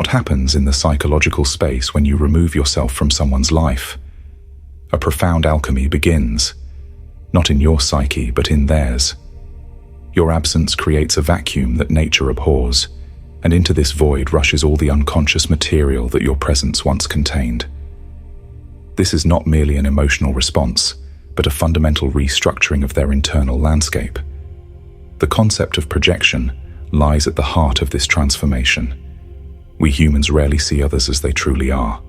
What happens in the psychological space when you remove yourself from someone's life? A profound alchemy begins, not in your psyche, but in theirs. Your absence creates a vacuum that nature abhors, and into this void rushes all the unconscious material that your presence once contained. This is not merely an emotional response, but a fundamental restructuring of their internal landscape. The concept of projection lies at the heart of this transformation. We humans rarely see others as they truly are.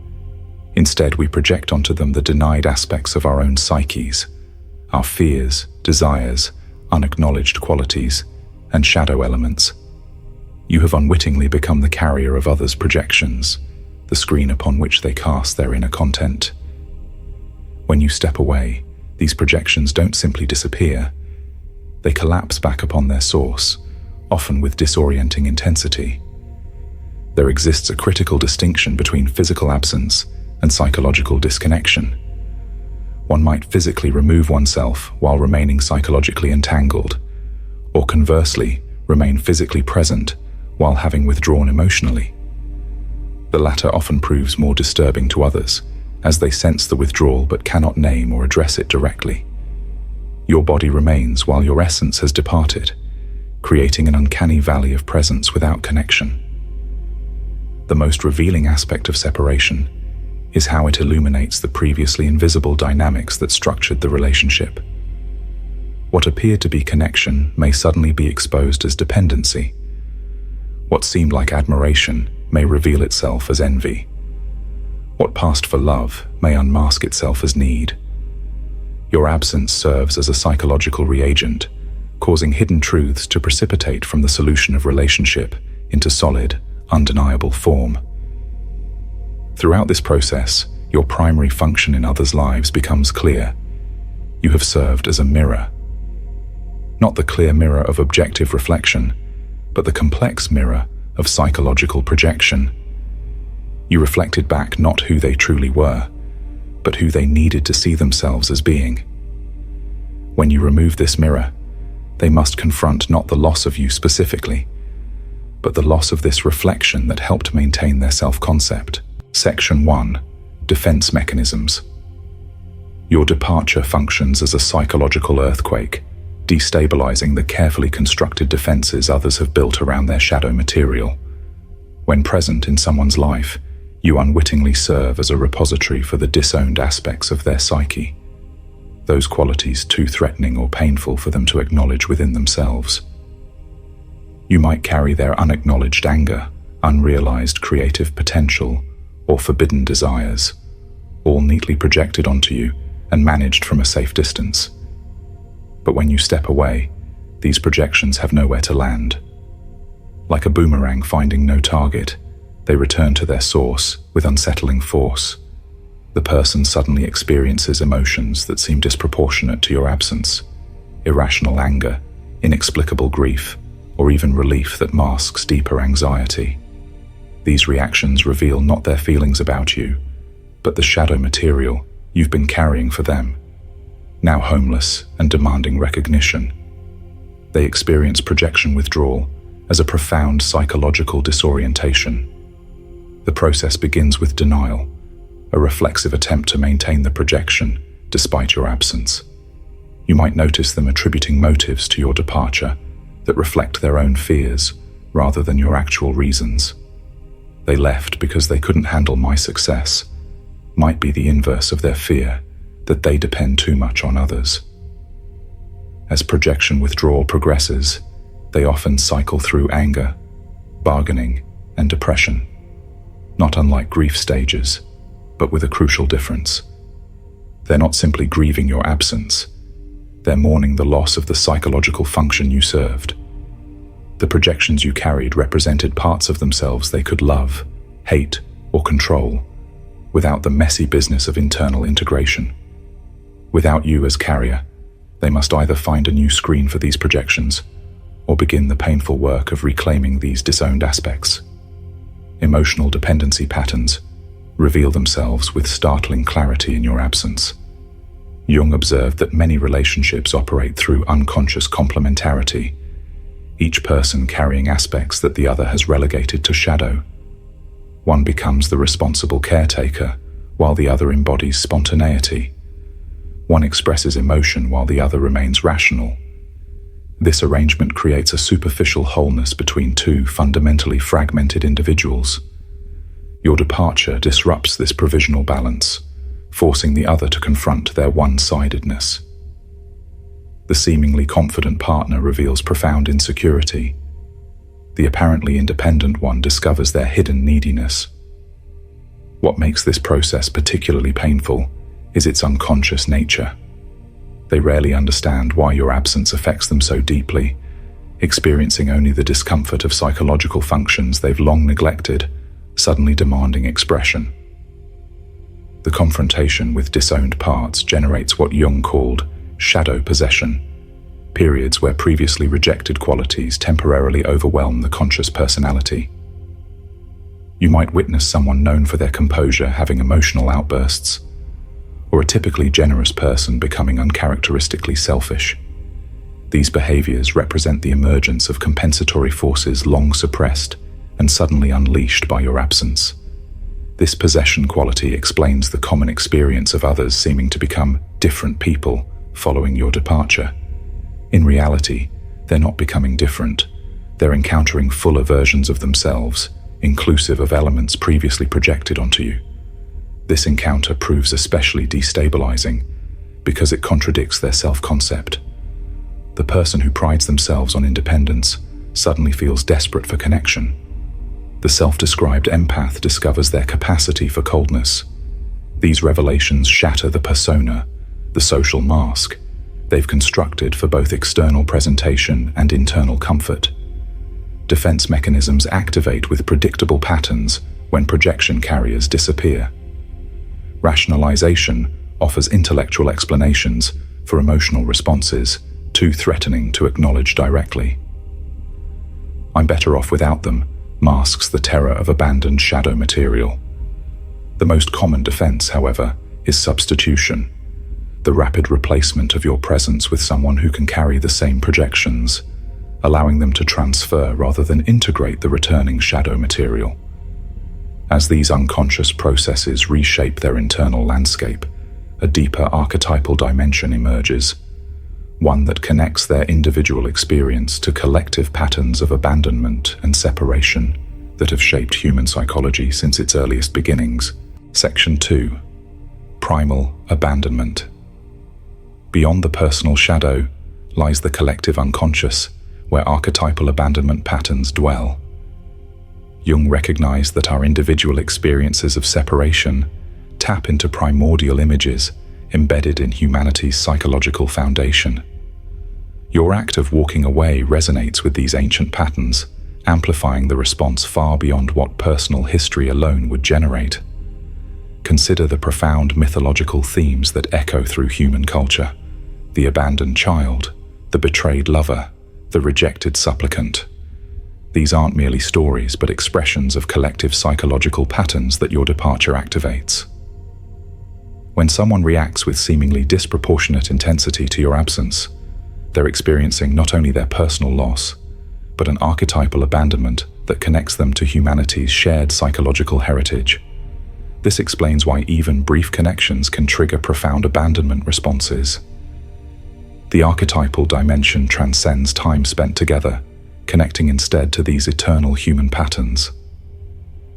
Instead, we project onto them the denied aspects of our own psyches, our fears, desires, unacknowledged qualities, and shadow elements. You have unwittingly become the carrier of others' projections, the screen upon which they cast their inner content. When you step away, these projections don't simply disappear. They collapse back upon their source, often with disorienting intensity. There exists a critical distinction between physical absence and psychological disconnection. One might physically remove oneself while remaining psychologically entangled, or conversely, remain physically present while having withdrawn emotionally. The latter often proves more disturbing to others, as they sense the withdrawal but cannot name or address it directly. Your body remains while your essence has departed, creating an uncanny valley of presence without connection. The most revealing aspect of separation is how it illuminates the previously invisible dynamics that structured the relationship. What appeared to be connection may suddenly be exposed as dependency. What seemed like admiration may reveal itself as envy. What passed for love may unmask itself as need. Your absence serves as a psychological reagent, causing hidden truths to precipitate from the solution of relationship into solid, undeniable form. Throughout this process, your primary function in others' lives becomes clear. You have served as a mirror. Not the clear mirror of objective reflection, but the complex mirror of psychological projection. You reflected back not who they truly were, but who they needed to see themselves as being. When you remove this mirror, they must confront not the loss of you specifically, but the loss of this reflection that helped maintain their self-concept. Section 1. Defense mechanisms. Your departure functions as a psychological earthquake, destabilizing the carefully constructed defenses others have built around their shadow material. When present in someone's life, you unwittingly serve as a repository for the disowned aspects of their psyche, those qualities too threatening or painful for them to acknowledge within themselves. You might carry their unacknowledged anger, unrealized creative potential, or forbidden desires, all neatly projected onto you and managed from a safe distance. But when you step away, these projections have nowhere to land. Like a boomerang finding no target, they return to their source with unsettling force. The person suddenly experiences emotions that seem disproportionate to your absence: irrational anger, inexplicable grief, or even relief that masks deeper anxiety. These reactions reveal not their feelings about you, but the shadow material you've been carrying for them, now homeless and demanding recognition. They experience projection withdrawal as a profound psychological disorientation. The process begins with denial, a reflexive attempt to maintain the projection despite your absence. You might notice them attributing motives to your departure that reflect their own fears rather than your actual reasons. They left because they couldn't handle my success might be the inverse of their fear that they depend too much on others. As projection withdrawal progresses, they often cycle through anger, bargaining, and depression, not unlike grief stages, but with a crucial difference. They're not simply grieving your absence, they're mourning the loss of the psychological function you served. The projections you carried represented parts of themselves they could love, hate, or control, without the messy business of internal integration. Without you as carrier, they must either find a new screen for these projections or begin the painful work of reclaiming these disowned aspects. Emotional dependency patterns reveal themselves with startling clarity in your absence. Jung observed that many relationships operate through unconscious complementarity, each person carrying aspects that the other has relegated to shadow. One becomes the responsible caretaker, while the other embodies spontaneity. One expresses emotion while the other remains rational. This arrangement creates a superficial wholeness between two fundamentally fragmented individuals. Your departure disrupts this provisional balance, forcing the other to confront their one-sidedness. The seemingly confident partner reveals profound insecurity. The apparently independent one discovers their hidden neediness. What makes this process particularly painful is its unconscious nature. They rarely understand why your absence affects them so deeply, experiencing only the discomfort of psychological functions they've long neglected, suddenly demanding expression. The confrontation with disowned parts generates what Jung called shadow possession, periods where previously rejected qualities temporarily overwhelm the conscious personality. You might witness someone known for their composure having emotional outbursts, or a typically generous person becoming uncharacteristically selfish. These behaviors represent the emergence of compensatory forces long suppressed and suddenly unleashed by your absence. This possession quality explains the common experience of others seeming to become different people following your departure. In reality, they're not becoming different. They're encountering fuller versions of themselves, inclusive of elements previously projected onto you. This encounter proves especially destabilizing because it contradicts their self-concept. The person who prides themselves on independence suddenly feels desperate for connection. The self-described empath discovers their capacity for coldness. These revelations shatter the persona, the social mask, they've constructed for both external presentation and internal comfort. Defense mechanisms activate with predictable patterns when projection carriers disappear. Rationalization offers intellectual explanations for emotional responses too threatening to acknowledge directly. "I'm better off without them" masks the terror of abandoned shadow material. The most common defense, however, is substitution, the rapid replacement of your presence with someone who can carry the same projections, allowing them to transfer rather than integrate the returning shadow material. As these unconscious processes reshape their internal landscape, a deeper archetypal dimension emerges, one that connects their individual experience to collective patterns of abandonment and separation that have shaped human psychology since its earliest beginnings. Section 2. Primal Abandonment. Beyond the personal shadow lies the collective unconscious, where archetypal abandonment patterns dwell. Jung recognized that our individual experiences of separation tap into primordial images embedded in humanity's psychological foundation. Your act of walking away resonates with these ancient patterns, amplifying the response far beyond what personal history alone would generate. Consider the profound mythological themes that echo through human culture: the abandoned child, the betrayed lover, the rejected supplicant. These aren't merely stories, but expressions of collective psychological patterns that your departure activates. When someone reacts with seemingly disproportionate intensity to your absence, they're experiencing not only their personal loss, but an archetypal abandonment that connects them to humanity's shared psychological heritage. This explains why even brief connections can trigger profound abandonment responses. The archetypal dimension transcends time spent together, connecting instead to these eternal human patterns.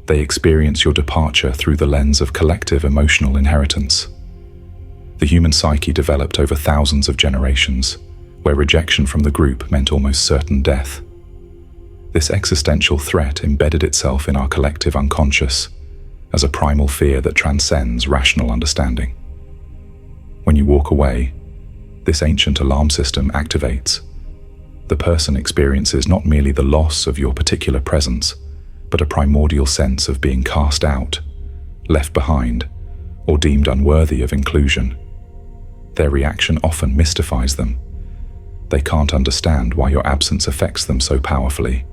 They experience your departure through the lens of collective emotional inheritance. The human psyche developed over thousands of generations, where rejection from the group meant almost certain death. This existential threat embedded itself in our collective unconscious as a primal fear that transcends rational understanding. When you walk away, this ancient alarm system activates. The person experiences not merely the loss of your particular presence, but a primordial sense of being cast out, left behind, or deemed unworthy of inclusion. Their reaction often mystifies them. They can't understand why your absence affects them so powerfully.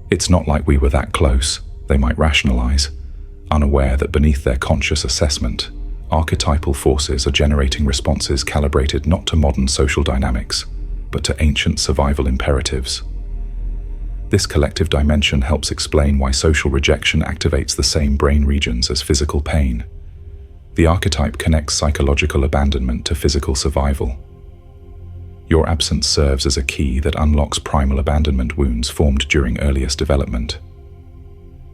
"It's not like we were that close," they might rationalize, unaware that beneath their conscious assessment, archetypal forces are generating responses calibrated not to modern social dynamics, but to ancient survival imperatives. This collective dimension helps explain why social rejection activates the same brain regions as physical pain. The archetype connects psychological abandonment to physical survival. Your absence serves as a key that unlocks primal abandonment wounds formed during earliest development.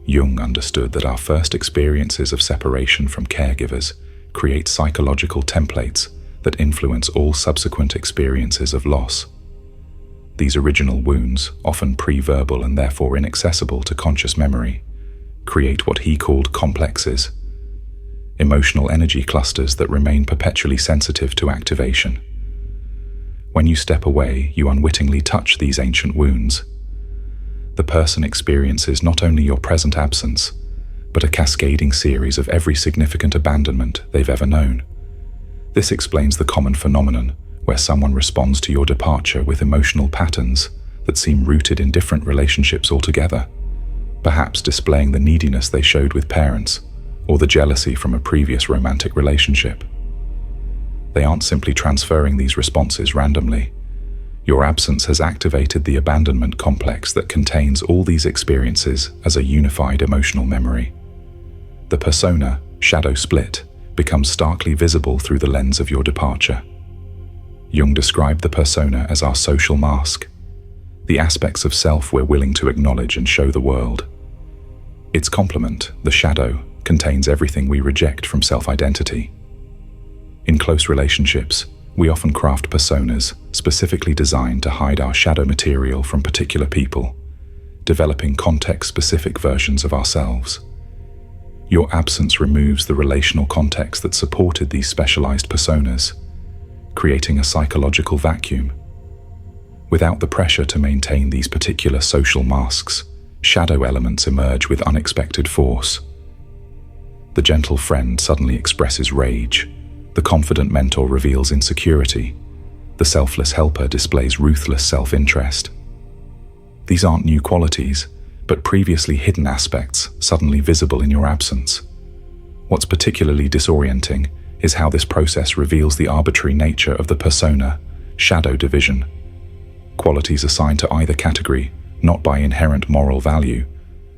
Jung understood that our first experiences of separation from caregivers create psychological templates that influence all subsequent experiences of loss. These original wounds, often pre-verbal and therefore inaccessible to conscious memory, create what he called complexes, emotional energy clusters that remain perpetually sensitive to activation. When you step away, you unwittingly touch these ancient wounds. The person experiences not only your present absence, but a cascading series of every significant abandonment they've ever known. This explains the common phenomenon where someone responds to your departure with emotional patterns that seem rooted in different relationships altogether, perhaps displaying the neediness they showed with parents or the jealousy from a previous romantic relationship. They aren't simply transferring these responses randomly. Your absence has activated the abandonment complex that contains all these experiences as a unified emotional memory. The persona, shadow split, becomes starkly visible through the lens of your departure. Jung described the persona as our social mask, the aspects of self we're willing to acknowledge and show the world. Its complement, the shadow, contains everything we reject from self-identity. In close relationships, we often craft personas specifically designed to hide our shadow material from particular people, developing context-specific versions of ourselves. Your absence removes the relational context that supported these specialized personas, creating a psychological vacuum. Without the pressure to maintain these particular social masks, shadow elements emerge with unexpected force. The gentle friend suddenly expresses rage. The confident mentor reveals insecurity. The selfless helper displays ruthless self-interest. These aren't new qualities, but previously hidden aspects suddenly visible in your absence. What's particularly disorienting is how this process reveals the arbitrary nature of the persona, shadow division. Qualities assigned to either category, not by inherent moral value,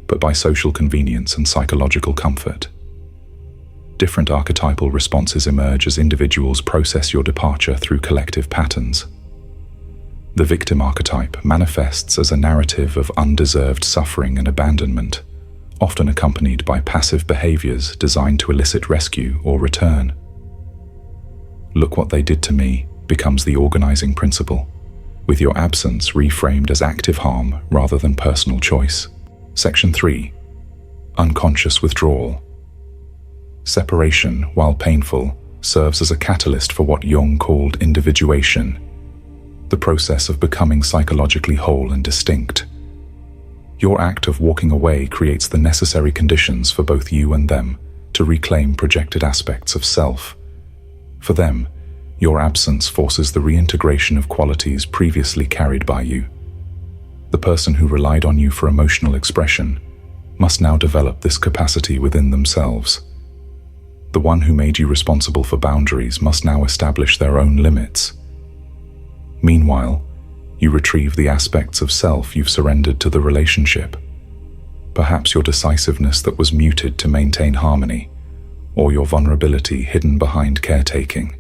but by social convenience and psychological comfort. Different archetypal responses emerge as individuals process your departure through collective patterns. The victim archetype manifests as a narrative of undeserved suffering and abandonment, often accompanied by passive behaviors designed to elicit rescue or return. "Look what they did to me" becomes the organizing principle, with your absence reframed as active harm rather than personal choice. Section 3. Unconscious withdrawal. Separation, while painful, serves as a catalyst for what Jung called individuation, the process of becoming psychologically whole and distinct. Your act of walking away creates the necessary conditions for both you and them to reclaim projected aspects of self. For them, your absence forces the reintegration of qualities previously carried by you. The person who relied on you for emotional expression must now develop this capacity within themselves. The one who made you responsible for boundaries must now establish their own limits. Meanwhile, you retrieve the aspects of self you've surrendered to the relationship. Perhaps your decisiveness that was muted to maintain harmony, or your vulnerability hidden behind caretaking.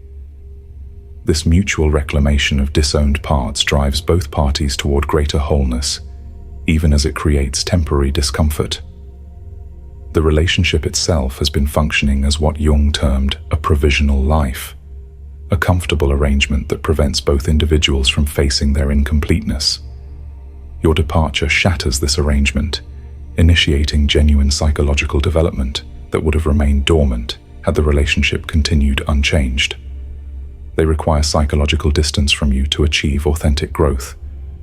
This mutual reclamation of disowned parts drives both parties toward greater wholeness, even as it creates temporary discomfort. The relationship itself has been functioning as what Jung termed a provisional life, a comfortable arrangement that prevents both individuals from facing their incompleteness. Your departure shatters this arrangement, initiating genuine psychological development that would have remained dormant had the relationship continued unchanged. They require psychological distance from you to achieve authentic growth,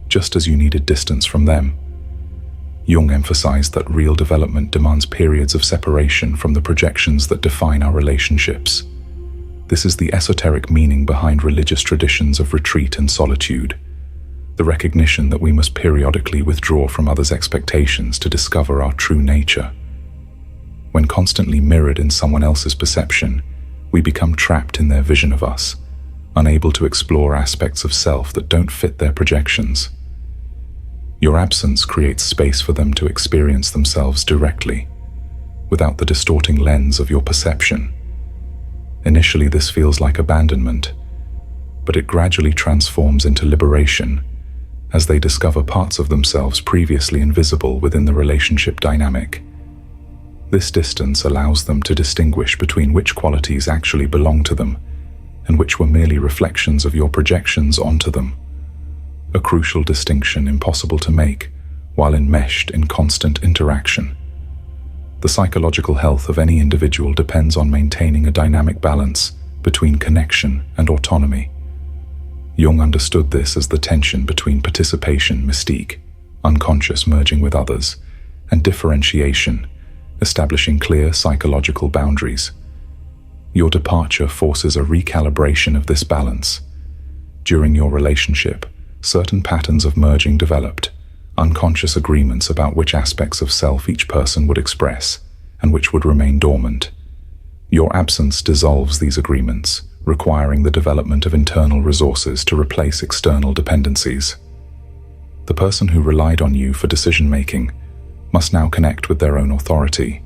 just as you needed distance from them. Jung emphasized that real development demands periods of separation from the projections that define our relationships. This is the esoteric meaning behind religious traditions of retreat and solitude, the recognition that we must periodically withdraw from others' expectations to discover our true nature. When constantly mirrored in someone else's perception, we become trapped in their vision of us, unable to explore aspects of self that don't fit their projections. Your absence creates space for them to experience themselves directly, without the distorting lens of your perception. Initially, this feels like abandonment, but it gradually transforms into liberation as they discover parts of themselves previously invisible within the relationship dynamic. This distance allows them to distinguish between which qualities actually belong to them and which were merely reflections of your projections onto them. A crucial distinction impossible to make while enmeshed in constant interaction. The psychological health of any individual depends on maintaining a dynamic balance between connection and autonomy. Jung understood this as the tension between participation, mystique, unconscious merging with others, and differentiation, establishing clear psychological boundaries. Your departure forces a recalibration of this balance. During your relationship, certain patterns of merging developed, unconscious agreements about which aspects of self each person would express and which would remain dormant. Your absence dissolves these agreements, requiring the development of internal resources to replace external dependencies. The person who relied on you for decision-making must now connect with their own authority.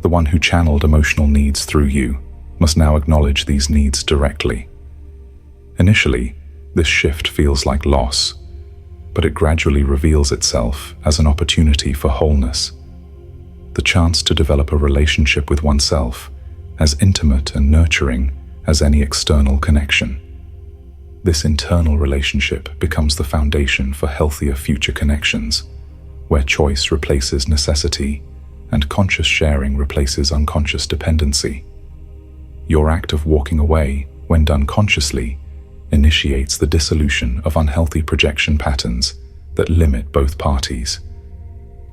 The one who channeled emotional needs through you must now acknowledge these needs directly. Initially, this shift feels like loss, but it gradually reveals itself as an opportunity for wholeness. The chance to develop a relationship with oneself as intimate and nurturing as any external connection. This internal relationship becomes the foundation for healthier future connections, where choice replaces necessity and conscious sharing replaces unconscious dependency. Your act of walking away, when done consciously, initiates the dissolution of unhealthy projection patterns that limit both parties.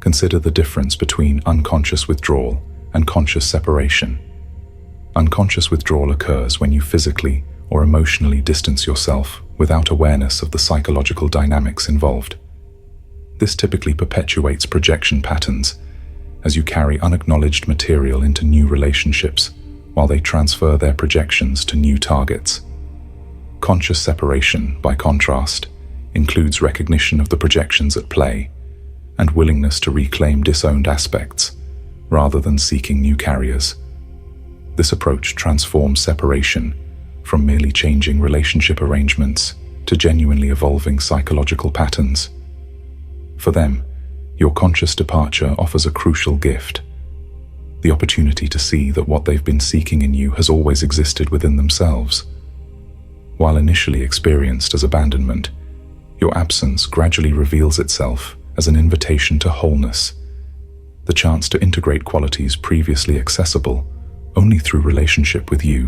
Consider the difference between unconscious withdrawal and conscious separation. Unconscious withdrawal occurs when you physically or emotionally distance yourself without awareness of the psychological dynamics involved. This typically perpetuates projection patterns as you carry unacknowledged material into new relationships while they transfer their projections to new targets. Conscious separation, by contrast, includes recognition of the projections at play and willingness to reclaim disowned aspects rather than seeking new carriers. This approach transforms separation from merely changing relationship arrangements to genuinely evolving psychological patterns. For them, your conscious departure offers a crucial gift: the opportunity to see that what they've been seeking in you has always existed within themselves. While initially experienced as abandonment, your absence gradually reveals itself as an invitation to wholeness, the chance to integrate qualities previously accessible only through relationship with you.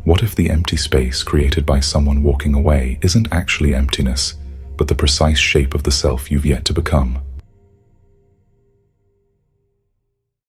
What if the empty space created by someone walking away isn't actually emptiness, but the precise shape of the self you've yet to become?